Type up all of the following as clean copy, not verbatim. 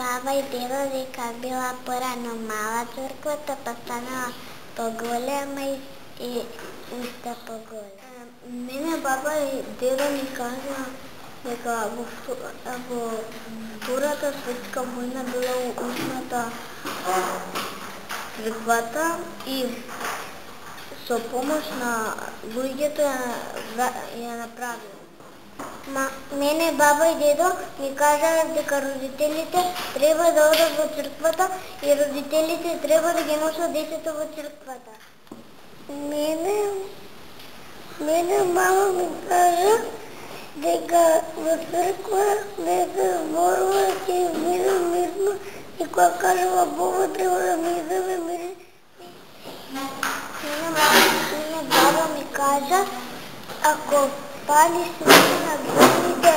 баба и деда дека била порано мала црквата, па станала поголема и уште поголема. Мене баба и деда ми кажа дека во Втората светска војна била ушната црквата и со помош на луѓето ја направила. Мене баба и дедо ми кажале дека родителите треба да одат во црквата и родителите треба да ги носат детето во црквата. Мене мама ми кажа дека во црква не се зборува, ќе биде мирно и кога кажува Бога треба да ми иземе мир. Мене баба ми кажа ако пали свеќа на гробните,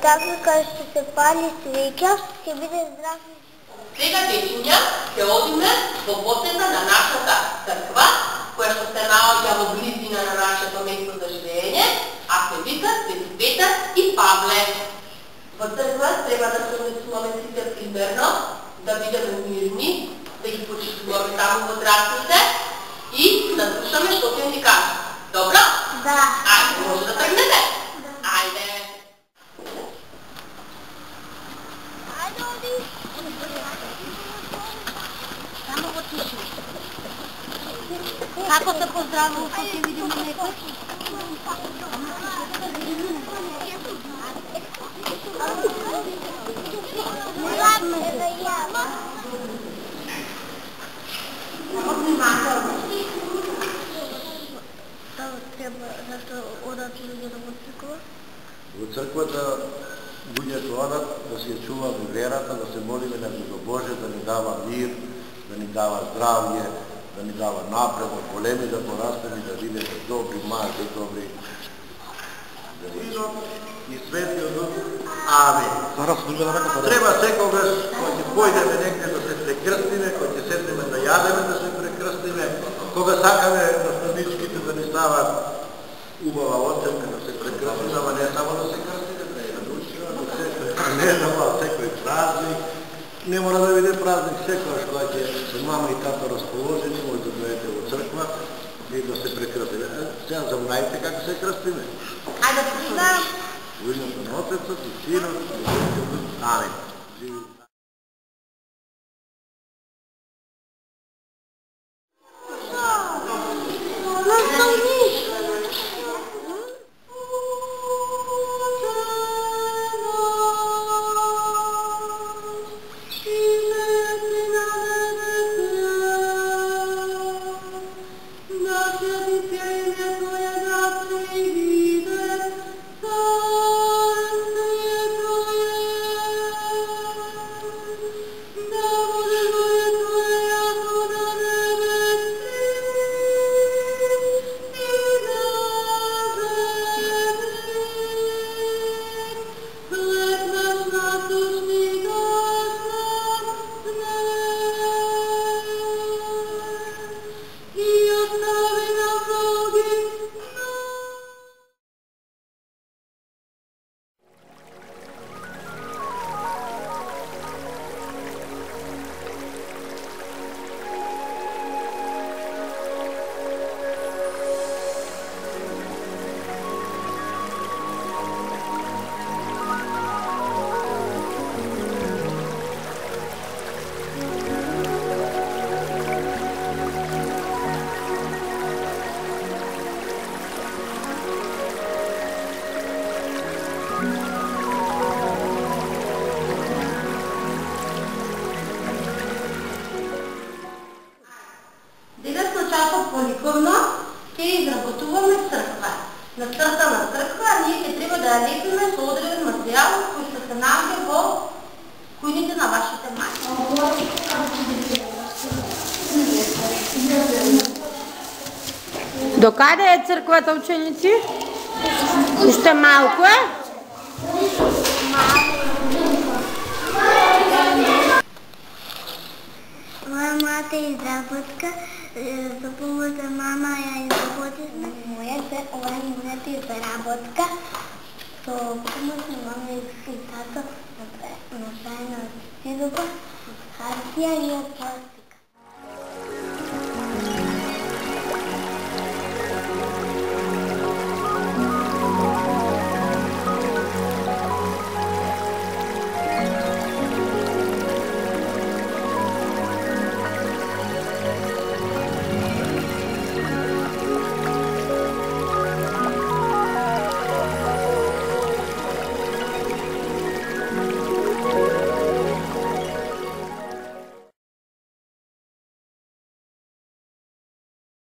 така кога ќе се пали свеќа, ќе биде здрав. Сега, дечиња, ќе одиме во посета на нашата црква, која што се наоѓа во близина на нашето место за живење, а се вика Свети Петар и Павле. Во црква треба да се унесуваме сите примерно, да бидеме мирни, да ги почитуваме таму возрастните и да слушаме што ќе ни кажат. Добро? Да. Ајде, може да тргнете? Ајде. Ајде, оди. Само го тиши. Како се поздравува кога ќе видиме некој? Во црквата луѓето одат да се чуваме верата, да се молиме на Боже да ни дава мир, да ни дава здравје, да ни дава напредок, големи да порастеме и да бидеме добри мажи, добри Синот и Светиот Дух. Амин. Треба секогаш кога ќе појдеме негде да се прекрстиме, кога ќе седнеме да јадеме да се прекрстиме, кога сакаме наставничките да ни стават убава оценка да се прекрстиме, ама не само да се крстиме, да ја научиме, не само секој празник, не мора да биде празник, секогаш кога ќе мама и тато расположени, може да дојдете во црква и да се прекрстиме. Сега забравите како се крстиме. Ајде, признаем. Во името на Отецот и Синот и Светиот Дух. Амин. ќе изработуваме црква. На црта на црква ние ќе треба да ја лепиме со одреден материјал кој што се наоѓа во кујните на вашите мајки. До каде е црквата, ученици? Уште малку е? Мојата изработка, со помош на мама ја изработивме. Ова е мојата изработка, со помош на мама и тато направена Хартия и пластик.